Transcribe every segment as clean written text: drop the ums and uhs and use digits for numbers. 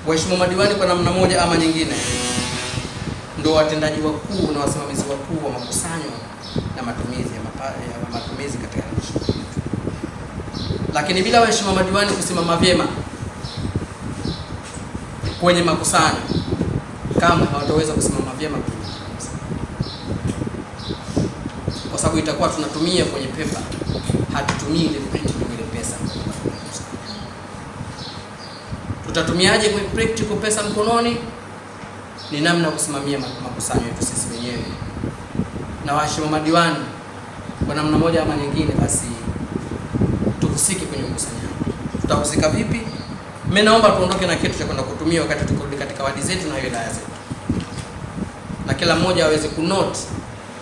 Waheshimiwa madiwani kwa namna moja ama nyingine ndio watendaji wakuu na wasimamizi wakuu wa makusanyo na matumizi katika halmashauri. Lakini bila waheshimiwa madiwani kusimama vyema kwenye makusanyo, kama hawataweza kusimama vyema kwenye makusanyo, kwa sababu itakuwa tunatumia kwenye paper, hatutumii ile practical ile pesa. Tutatumiaje kwenye practical pesa mkononi? Ni namna kusimamia makusanyo yetu sisi wenyewe. Na waheshimiwa madiwani kwa namna moja ama nyingine, basi tuhusike kwenye ukusanyaji. Tutahusika vipi? Mimi naomba tuondoke na kitu cha kwenda kutumia wakati tukirudi katika wadi zetu na wilaya zetu, na kila mmoja aweze kunote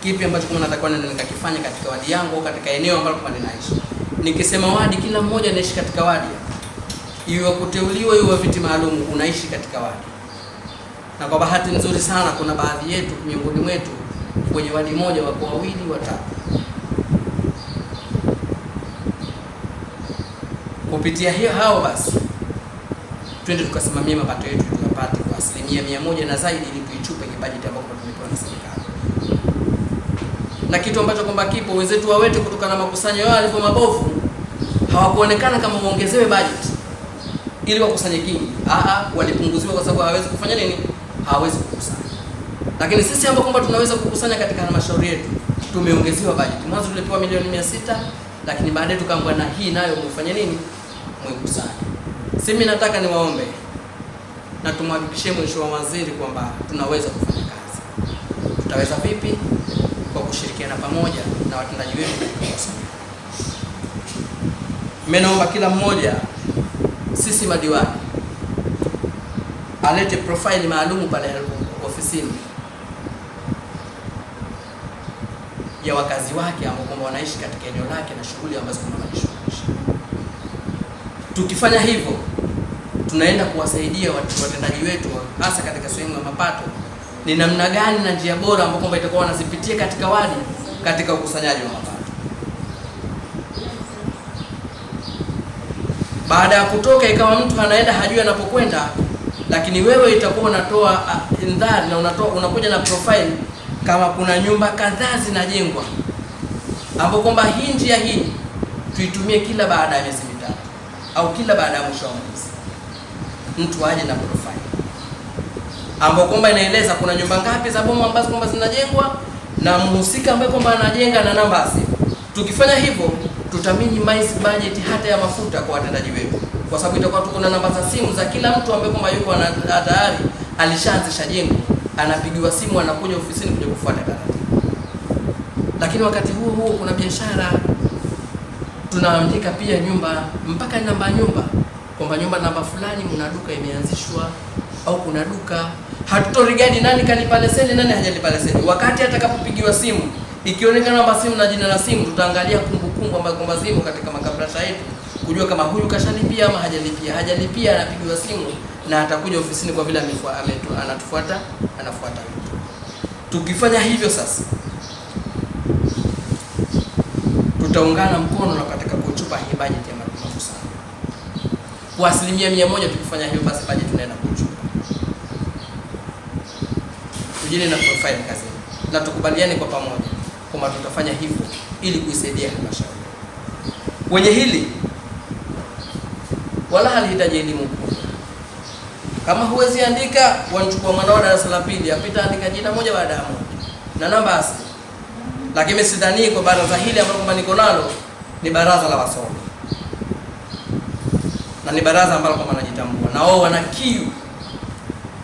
kipi ambacho kama natakuwa nikakifanya katika wadi yangu au katika eneo ambalo kama ninaishi. Nikisema wadi, kila mmoja anaishi katika wadi, iwe kuteuliwa iwe viti maalum, unaishi katika wadi. Na kwa bahati nzuri sana kuna baadhi yetu miongoni mwetu kwenye wadi moja wako wawili watatu. Kupitia hiyo hao basi twende tukasimamia mapato yetu tuyapate kwa 100% na zaidi, ili tuichupe kibajeti ambacho tumepewa na serikali. Na kitu ambacho kwamba kipo wenzetu wawete kutokana na makusanyo yao yalivyo mabovu, hawakuonekana kama waongezewe budget ili wakusanye kingi. Walipunguziwa kwa sababu hawawezi kufanya nini? Hawawezi kukusanya. Lakini sisi ambao kwamba tunaweza kukusanya katika halmashauri yetu tumeongezewa budget. Mwanzo tulipewa milioni 600, lakini baadaye tukaambiwa na hii nayo mfanye nini? Mwikusanye. Mimi nataka niwaombe na tumhakikishie Mheshimiwa Waziri kwamba tunaweza kufanya kazi. Tutaweza vipi? Kwa kushirikiana pamoja na watendaji wetu katika kukusanya. Mimi naomba kila mmoja, sisi madiwani, alete profile maalum pale ofisini ya wakazi wake ambao kwamba wanaishi katika eneo lake na shughuli ambazo wanashughulisha. Tukifanya hivyo, tunaenda kuwasaidia watendaji wetu hasa katika sehemu ya mapato, ni namna gani na njia bora ambapo kwamba itakuwa wanazipitia katika wadi katika ukusanyaji wa mapato. Baada ya kutoka ikawa mtu anaenda hajui anapokwenda, lakini wewe itakuwa unatoa indhari na unakuja na profile kama kuna nyumba kadhaa zinajengwa, ambapo kwamba hii njia hii tuitumie kila baada ya miezi mitatu au kila baada ya mwisho wa mwezi. Mtu aje na profile ambapo kwamba inaeleza kuna nyumba ngapi za bomu ambazo kwamba zinajengwa na mhusika ambaye kwamba anajenga na namba ya simu. Tukifanya hivyo tutaminimize budget hata ya mafuta kwa watendaji wetu, kwa sababu itakuwa tuko na namba za simu za kila mtu ambaye kwamba yuko tayari alishaanzisha jengo, anapigiwa simu, anakuja ofisini kuja kufuata taratibu. Lakini wakati huo kuna biashara, tunaandika pia nyumba mpaka namba nyumba, kwamba nyumba namba fulani kuna duka imeanzishwa au kuna duka. Hatutorigadi nani kalipa leseni nani hajalipa leseni. Wakati atakapopigiwa simu, ikionekana namba simu na jina la simu, tutaangalia kumbukumbu ambazo kwamba zimo katika makabrasha yetu kujua kama huyu kashalipia ama hajalipia. Hajalipia anapigiwa simu na atakuja ofisini kwa vile anafuata. Tukifanya hivyo sasa, tutaungana mkono na katika kuchupa hii budget ya makusanyo kwa 100%. Tukifanya hivyo basi budget tunaenda kuchupa. Tujine na profile kazi na tukubaliane kwa pamoja kwamba tutafanya hivyo ili kuisaidia halmashauri. Kwenye hili wala halihitaji elimu. Kama huwezi andika, wanachukua mwanao darasa la pili, apita andika jina moja baada ya moja na namba asili. Lakini sidhani kwa baraza hili ambalo kwamba niko nalo ni baraza la wasomi, na ni baraza ambalo kwamba najitambua na wao wana kiu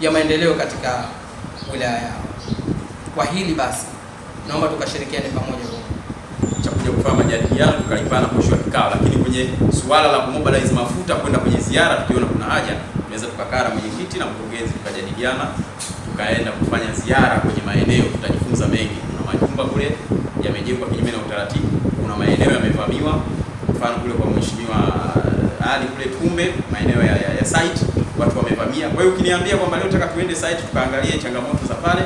ya maendeleo katika wilaya yao. Kwa hili basi naomba tukashirikiane pamoja cha kuja kufanya majadiliano tukalipana mwisho wa kikao. Lakini kwenye suala la kumobilize mafuta kwenda kwenye ziara, tukiona kuna haja, tunaweza tukakaa na mwenyekiti na mkurugenzi tukajadiliana, tukaenda kufanya ziara kwenye maeneo. Tutajifunza mengi. Kuna majumba kule yamejengwa kinyume na utaratibu, kuna maeneo yamevamiwa, mfano kule kwa mheshimiwa Ali kule Tumbe, maeneo ya site watu wamevamia. Kwa hiyo ukiniambia kwamba leo nataka tuende site tukaangalie changamoto za pale,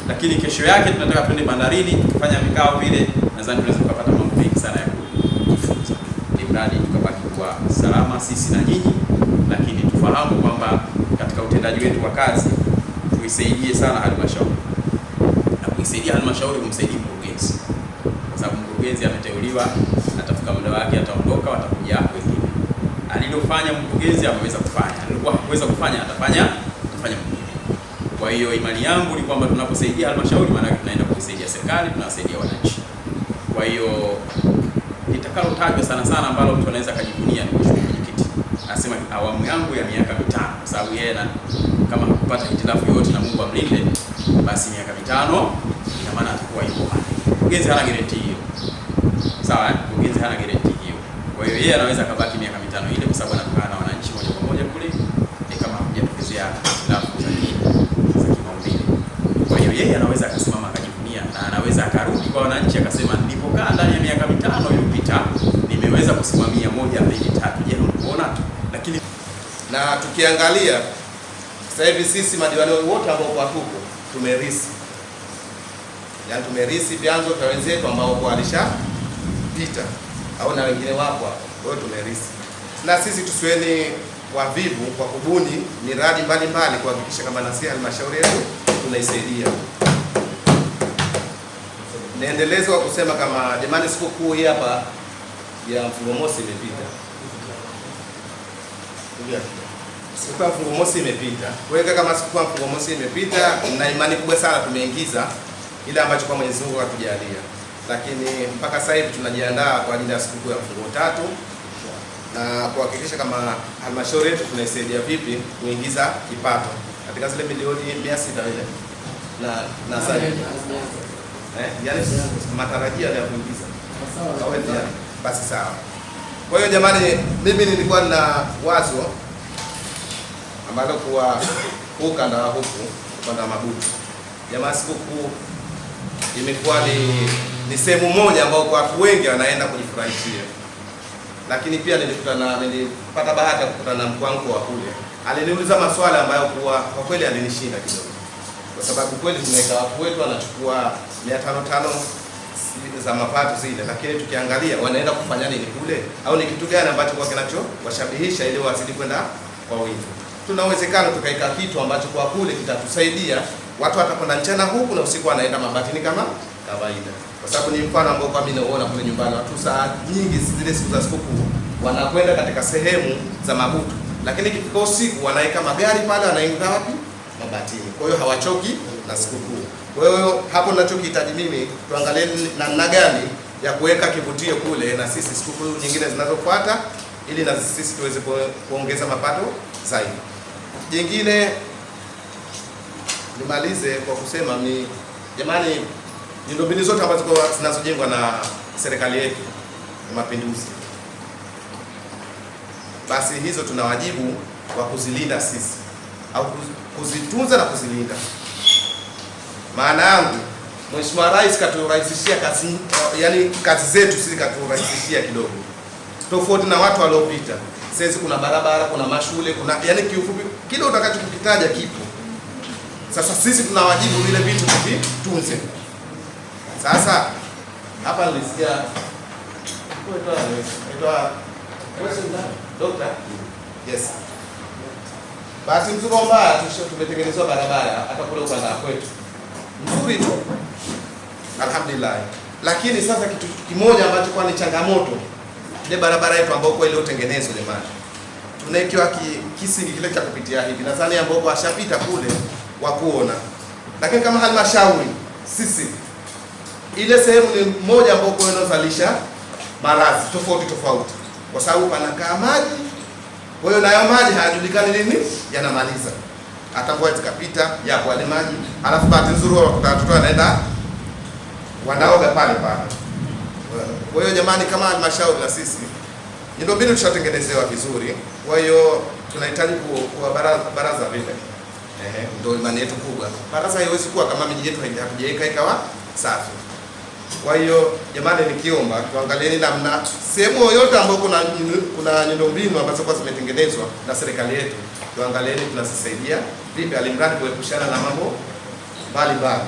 lakini kesho yake tunataka twende bandarini tukifanya vikao vile, nadhani tunaweza kupata mambo mengi sana ya kujifunza. Ni mradi tukabaki kwa salama sisi na nyinyi, lakini tufahamu kwamba katika utendaji wetu wa kazi, tuisaidie sana halmashauri, na kuisaidia halmashauri kumsaidia mkurugenzi, kwa sababu mkurugenzi ameteuliwa, atafika muda wake, ataondoka, watakuja wengine. Alilofanya mkurugenzi ameweza kufanya, alikuwa hakuweza kufanya, atafanya mwingine. Kwa hiyo imani yangu ni kwamba tunaposaidia halmashauri, maana tunaenda kuisaidia serikali, tunawasaidia wananchi. Kwa hiyo litakalotajwa sana sana ambalo mtu anaweza kujivunia ni mheshimiwa mwenyekiti anasema awamu yangu ya miaka 5, kwa sababu yeye kama hakupata hitilafu yoyote na Mungu amlinde, basi miaka 5 ina maana atakuwa yuko pale. Mkurugenzi hana guarantee hiyo, sawa? Mkurugenzi hana guarantee hiyo. Kwa hiyo yeye anaweza kabaki miaka 5 ile, kwa sababu anakaa na wananchi moja kwa moja kule, kama hakujatokezea hitilafu za kimaumbile. Kwa hiyo yeye anaweza akasimama akajivunia, na anaweza akarudi kwa wananchi akasema, nilipokaa ndani ya miaka 5 iliyopita nimeweza kusimamia 1, 2, 3. Je, unaona? Lakini na tukiangalia sasa hivi sisi madiwani wote ambao kwa huko tumerisi, yaani tumerisi vyanzo vya wenzetu ambao kwa alishapita au na wengine wapo hapo. Kwa hiyo tumerisi, na sisi tusiweni wavivu kwa kubuni miradi mbalimbali kuhakikisha kama nasi halmashauri yetu tunaisaidia. Naendeleza kwa kusema kama jamani, sikukuu hii hapa ya mfungo mosi imepita. Siku ya mfungo mosi imepita. Kwa hiyo kama siku ya mfungo mosi imepita, na imani kubwa sana tumeingiza ile ambacho kwa Mwenyezi Mungu atujalia. Lakini mpaka sasa hivi tunajiandaa kwa ajili ya sikukuu ya mfungo 3 na kuhakikisha kama halmashauri yetu tunaisaidia vipi kuingiza kipato katika zile milioni 600 ile na sasa yaani matarajio ya kuingiza. Basi sawa. Kwa hiyo jamani, mimi nilikuwa na wazo ambalo kwa ukanda wa huku upande Mabutu, jamaa, sikukuu imekuwa ni sehemu moja ambayo kwa watu wengi wanaenda kujifurahishia, lakini pia nilipata bahati ya kukutana na mkuu wangu wa kule. Aliniuliza maswali ambayo kwa kweli alinishinda kidogo, kwa sababu kweli tunaweka watu wetu wanachukua 500 za mapato zile, lakini tukiangalia wanaenda kufanya nini kule, au ni kitu gani ambacho kwa kinachowashabihisha ili wazidi kwenda kwa wingi. Tuna uwezekano tukaika kitu ambacho kwa kule kitatusaidia, watu watakwenda mchana huku na usiku wanaenda Mabatini kama kawaida, kwa sababu ni mfano ambao kwa mimi naona kule nyumbani watu saa nyingi zile siku za sikukuu wanakwenda katika sehemu za Mabutu, lakini ikifika usiku wanaweka magari pale, wanaenda wapi? Mabatini. Kwa hiyo hawachoki na sikukuu. Kwa hiyo hapo ninachokihitaji mimi, tuangalie namna gani ya kuweka kivutio kule na sisi sikukuu nyingine zinazofuata, ili na sisi tuweze kuongeza mapato zaidi. Jingine nimalize kwa kusema ni jamani, miundombinu zote ambazo zinazojengwa na serikali yetu ya Mapinduzi, basi hizo tuna wajibu wa kuzilinda sisi au kuzitunza na kuzilinda. Maana yangu Mheshimiwa Rais katurahisishia kazi, yani kazi zetu sisi katurahisishia kidogo, tofauti na watu waliopita. Sasa kuna barabara, kuna mashule, kuna yani kiufupi kile utakachokitaja kipo. Sasa sisi tuna wajibu vile vitu tuvitunze. Sasa hapa nilisikia Dr. Yes. Basi mzuri mbaya tumetengenezwa barabara hata kule upande kwetu. Nzuri tu. Alhamdulillah. Lakini sasa kitu kimoja ambacho kwa ni changamoto, ile barabara yetu ambayo kwa ile utengenezwa jamani, tunaikiwa kisingi kile cha kupitia hivi. Nadhani ambao washapita kule wa kuona. Lakini kama halmashauri sisi ile sehemu ni moja ambayo kwa inazalisha maradhi tofauti, kwa sababu panakaa maji. Kwa hiyo nayo maji hayajulikani lini yanamaliza. Hata mvua zikapita yapo wale maji, alafu bahati nzuri watoto wanaenda wanaoga pale. Kwa hiyo jamani, kama halmashauri na sisi miundombinu tushatengenezewa vizuri. Kwa hiyo tunahitaji kuwa baraza vile. Ndio imani yetu kubwa. Baraza haiwezi kuwa kama miji yetu hatujaweka ikawa safi. Kwa hiyo jamani, nikiomba tuangalieni namna sehemu yoyote ambayo kuna miundombinu ambazo kwa zimetengenezwa na serikali yetu, tuangalieni tunasaidia vipi, alimradi kuepushana na mambo mbalimbali.